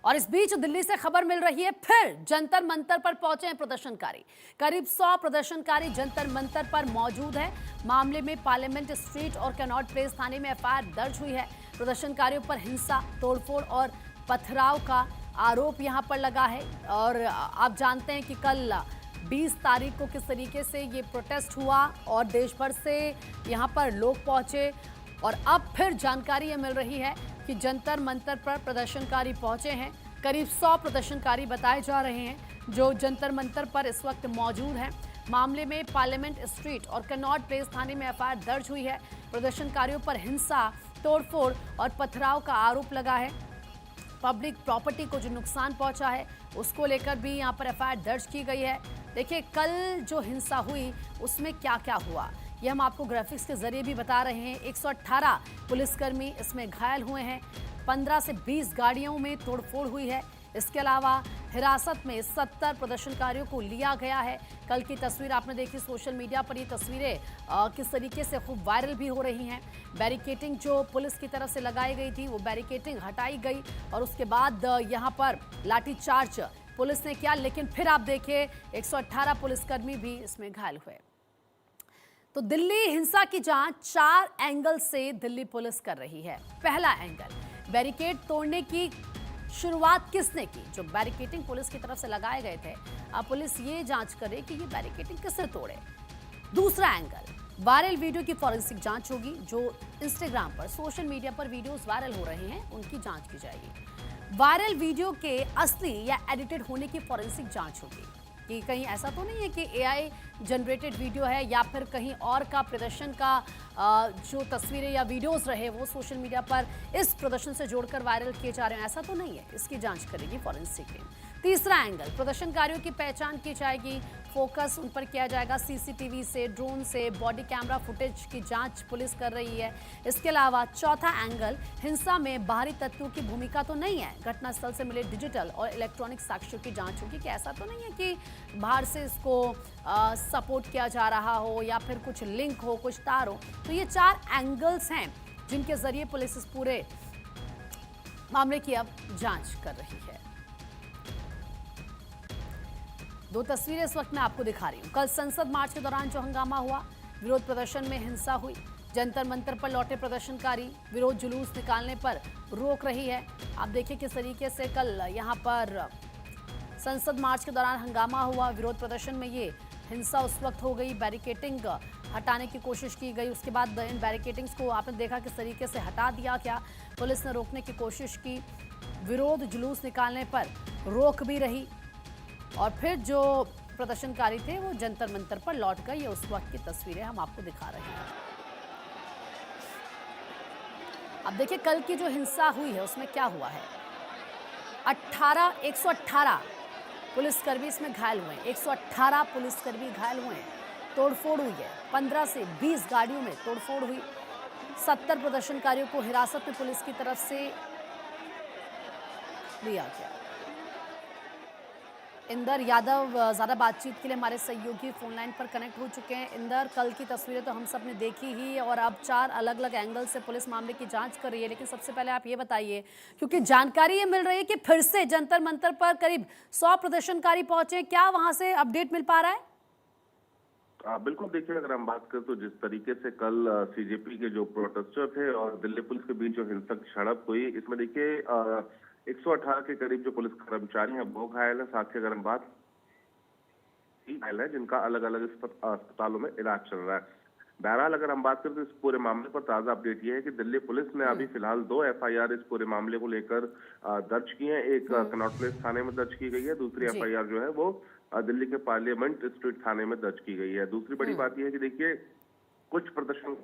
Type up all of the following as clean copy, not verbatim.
और इस बीच दिल्ली से खबर मिल रही है, फिर जंतर मंतर पर पहुंचे हैं प्रदर्शनकारी। करीब 100 प्रदर्शनकारी जंतर मंतर पर मौजूद है। मामले में पार्लियामेंट स्ट्रीट और कैनॉट प्लेस थाने में एफआईआर दर्ज हुई है। प्रदर्शनकारियों पर हिंसा, तोड़फोड़ और पथराव का आरोप यहां पर लगा है। और आप जानते हैं कि कल 20 तारीख को किस तरीके से ये प्रोटेस्ट हुआ और देश भर से यहां पर लोग पहुंचे। और अब फिर जानकारी ये मिल रही है कि जंतर मंतर पर प्रदर्शनकारी पहुंचे हैं। करीब 100 प्रदर्शनकारी बताए जा रहे हैं जो जंतर मंतर पर इस वक्त मौजूद हैं। मामले में पार्लियामेंट स्ट्रीट और कनॉट प्लेस थाने में एफआईआर दर्ज हुई है। प्रदर्शनकारियों पर हिंसा, तोड़फोड़ और पथराव का आरोप लगा है। पब्लिक प्रॉपर्टी को जो नुकसान पहुंचा है उसको लेकर भी यहां पर एफआईआर दर्ज की गई है। देखिए, कल जो हिंसा हुई उसमें क्या क्या हुआ ये हम आपको ग्राफिक्स के जरिए भी बता रहे हैं। 118 पुलिसकर्मी इसमें घायल हुए हैं। 15 से 20 गाड़ियों में तोड़फोड़ हुई है। इसके अलावा हिरासत में 70 प्रदर्शनकारियों को लिया गया है। कल की तस्वीर आपने देखी सोशल मीडिया पर। ये तस्वीरें किस तरीके से खूब वायरल भी हो रही हैं। बैरिकेटिंग जो पुलिस की तरफ से लगाई गई थी वो बैरिकेटिंग हटाई गई और उसके बाद यहाँ पर लाठीचार्ज पुलिस ने किया। लेकिन फिर आप देखिए 118 पुलिसकर्मी भी इसमें घायल हुए। तो दिल्ली हिंसा की जांच 4 एंगल से दिल्ली पुलिस कर रही है। पहला एंगल, बैरिकेड तोड़ने की शुरुआत किसने की। जो बैरिकेटिंग पुलिस की तरफ से लगाए गए थे, अब पुलिस ये जांच करे कि ये बैरिकेटिंग किसने तोड़े। दूसरा एंगल, वायरल वीडियो की फॉरेंसिक जांच होगी। जो इंस्टाग्राम पर, सोशल मीडिया पर वीडियोस वायरल हो रहे हैं उनकी जांच की जाएगी। वायरल वीडियो के असली या एडिटेड होने की फॉरेंसिक जांच होगी कि कहीं ऐसा तो नहीं है कि एआई जनरेटेड वीडियो है या फिर कहीं और का प्रदर्शन का जो तस्वीरें या वीडियोस रहे वो सोशल मीडिया पर इस प्रदर्शन से जोड़कर वायरल किए जा रहे हैं, ऐसा तो नहीं है। इसकी जांच करेगी फॉरेंसिक टीम। तीसरा एंगल, प्रदर्शनकारियों की पहचान की जाएगी। फोकस उन पर किया जाएगा सीसीटीवी से, ड्रोन से, बॉडी कैमरा फुटेज की जांच पुलिस कर रही है। इसके अलावा चौथा एंगल, हिंसा में बाहरी तत्वों की भूमिका तो नहीं है। घटनास्थल से मिले डिजिटल और इलेक्ट्रॉनिक साक्ष्यों की जांच होगी कि ऐसा तो नहीं है कि बाहर से इसको सपोर्ट किया जा रहा हो या फिर कुछ लिंक हो, कुछ तार हो। तो ये 4 एंगल्स हैं जिनके जरिए पुलिस इस पूरे मामले की अब जांच कर रही है। 2 तस्वीरें इस वक्त मैं आपको दिखा रही हूं। कल संसद मार्च के दौरान जो हंगामा हुआ, विरोध प्रदर्शन में हिंसा हुई। जंतर मंतर पर लौटे प्रदर्शनकारी विरोध जुलूस निकालने पर रोक रही है। आप देखिए किस तरीके से कल यहां पर संसद मार्च के दौरान हंगामा हुआ। विरोध प्रदर्शन में ये हिंसा उस वक्त हो गई। बैरिकेटिंग हटाने की कोशिश की गई। उसके बाद इन बैरिकेटिंग्स को आपने देखा किस तरीके से हटा दिया गया। पुलिस ने रोकने की कोशिश की। विरोध जुलूस निकालने पर रोक भी रही और फिर जो प्रदर्शनकारी थे वो जंतर मंतर पर लौट गए। ये उस वक्त की तस्वीरें हम आपको दिखा रहे हैं। अब देखिए कल की जो हिंसा हुई है उसमें क्या हुआ है। 118 पुलिसकर्मी इसमें घायल हुए हैं। 118 पुलिसकर्मी घायल हुए हैं। तोड़फोड़ हुई है। 15 से 20 गाड़ियों में तोड़फोड़ हुई। 70 प्रदर्शनकारियों को हिरासत में पुलिस की तरफ से लिया गया। इंदर यादव ज़्यादा बातचीत के लिए हमारे सहयोगी फोन लाइन पर कनेक्ट हो चुके हैं। इंदर, कल की तस्वीरें तो हम सब ने देखी ही और अब 4 अलग अलग एंगल से पुलिस मामले की जांच कर रही है। लेकिन सबसे पहले आप ये बताइए, क्योंकि जानकारी ये मिल रही है कि फिर से जंतर मंतर पर करीब 100 प्रदर्शनकारी पहुंचे, क्या वहां से अपडेट मिल पा रहा है? बिल्कुल, देखिए अगर हम बात करें तो जिस तरीके से कल सीजेपी के जो प्रोटेस्टर थे और दिल्ली पुलिस के बीच जो हिंसक झड़प हुई, इसमें देखिए 118 के करीब जो पुलिस कर्मचारी हैं वो घायल हैं। साथ ही अगर हम बात घायल है जिनका अलग अलग अस्पतालों में इलाज चल रहा है। बहरहाल अगर हम बात करें तो इस पूरे मामले पर ताजा अपडेट ये है कि दिल्ली पुलिस ने अभी फिलहाल 2 एफआईआर इस पूरे मामले को लेकर दर्ज की है। एक कनॉट प्लेस थाने में दर्ज की गई है, दूसरी एफआईआर जो है वो दिल्ली के पार्लियामेंट स्ट्रीट थाने में दर्ज की गई है। दूसरी बड़ी बात यह है कि देखिए कुछ प्रदर्शन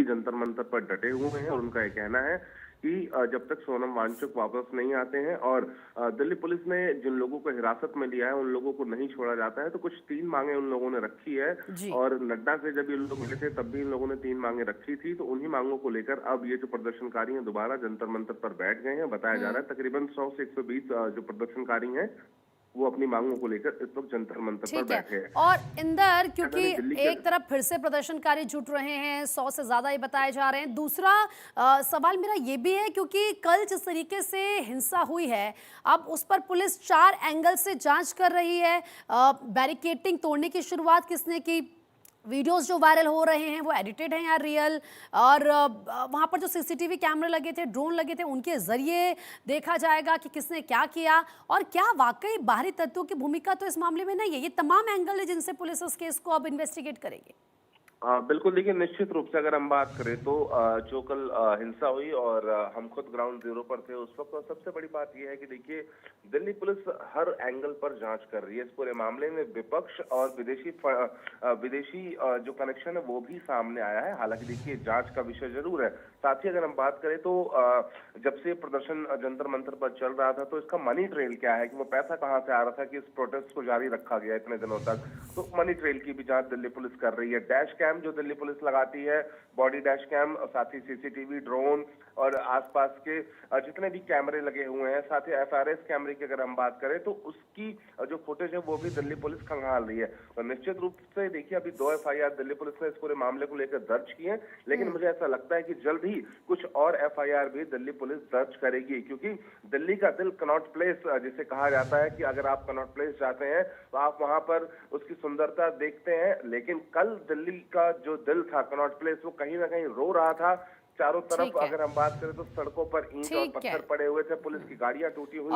जंतर मंतर पर डटे हुए हैं और उनका यह कहना है कि जब तक सोनम वांगचुक वापस नहीं आते हैं और दिल्ली पुलिस ने जिन लोगों को हिरासत में लिया है उन लोगों को नहीं छोड़ा जाता है। तो कुछ 3 मांगे उन लोगों ने रखी है और नड्डा से जब ये लोग मिले थे तब भी इन लोगों ने 3 मांगे रखी थी। तो उन्हीं मांगों को लेकर अब ये जो प्रदर्शनकारी हैं दोबारा जंतर मंतर पर बैठ गए हैं। बताया जा रहा है तकरीबन 100 से 120 जो प्रदर्शनकारी हैं वो अपनी मांगों को लेकर इस वक्त जंतर मंतर पर ठीक बैठे है। हैं। और इंदर, क्योंकि दिल्ली के एक तरफ फिर से प्रदर्शनकारी जुट रहे हैं, 100 से ज्यादा ये बताए जा रहे हैं, दूसरा सवाल मेरा ये भी है क्योंकि कल जिस तरीके से हिंसा हुई है, अब उस पर पुलिस 4 एंगल से जांच कर रही है। बैरिकेडिंग तोड़ने की शुरुआत किसने की, वीडियोस जो वायरल हो रहे हैं वो एडिटेड हैं या रियल, और वहाँ पर जो सीसीटीवी कैमरे लगे थे, ड्रोन लगे थे, उनके जरिए देखा जाएगा कि किसने क्या किया, और क्या वाकई बाहरी तत्वों की भूमिका तो इस मामले में नहीं है। ये तमाम एंगल है जिनसे पुलिस इस केस को अब इन्वेस्टिगेट करेगी। बिल्कुल, देखिए निश्चित रूप से अगर हम बात करें तो जो कल हिंसा हुई और हम खुद ग्राउंड जीरो पर थे उस वक्त, सबसे बड़ी बात यह है कि देखिए दिल्ली पुलिस हर एंगल पर जांच कर रही है इस पूरे मामले में। विपक्ष और विदेशी जो कनेक्शन है वो भी सामने आया है। हालांकि देखिए जांच का विषय जरूर है। साथ ही अगर हम बात करें तो जब से प्रदर्शन जंतर मंतर पर चल रहा था तो इसका मनी ट्रेल क्या है, कि वो पैसा कहाँ से आ रहा था कि इस प्रोटेस्ट को जारी रखा गया इतने दिनों तक, तो मनी ट्रेल की भी जांच दिल्ली पुलिस कर रही है। डैश कैम जो दिल्ली पुलिस लगाती है, बॉडी डैश कैम, साथ ही सीसीटीवी, ड्रोन और आसपास के जितने भी कैमरे लगे हुए हैं, साथ ही एफआरएस कैमरे की अगर हम बात करें तो उसकी जो फुटेज है वो भी दिल्ली पुलिस खंगाल रही है। और निश्चित रूप से देखिए अभी 2 एफआईआर दिल्ली पुलिस ने इस पूरे मामले को लेकर दर्ज की है, लेकिन मुझे ऐसा लगता है कि जल्द ही कुछ और एफआईआर भी दिल्ली पुलिस दर्ज करेगी, क्योंकि दिल्ली का दिल कनॉट प्लेस जिसे कहा जाता है कि अगर आप कनॉट प्लेस जाते हैं तो आप वहां पर उसकी सुंदरता देखते हैं, लेकिन कल दिल्ली का जो दिल था कनॉट प्लेस वो कहीं ना कहीं रो रहा था। चारों तरफ अगर हम बात करें तो सड़कों पर ईंट और पत्थर पड़े हुए थे, पुलिस की गाड़ियां टूटी हुई।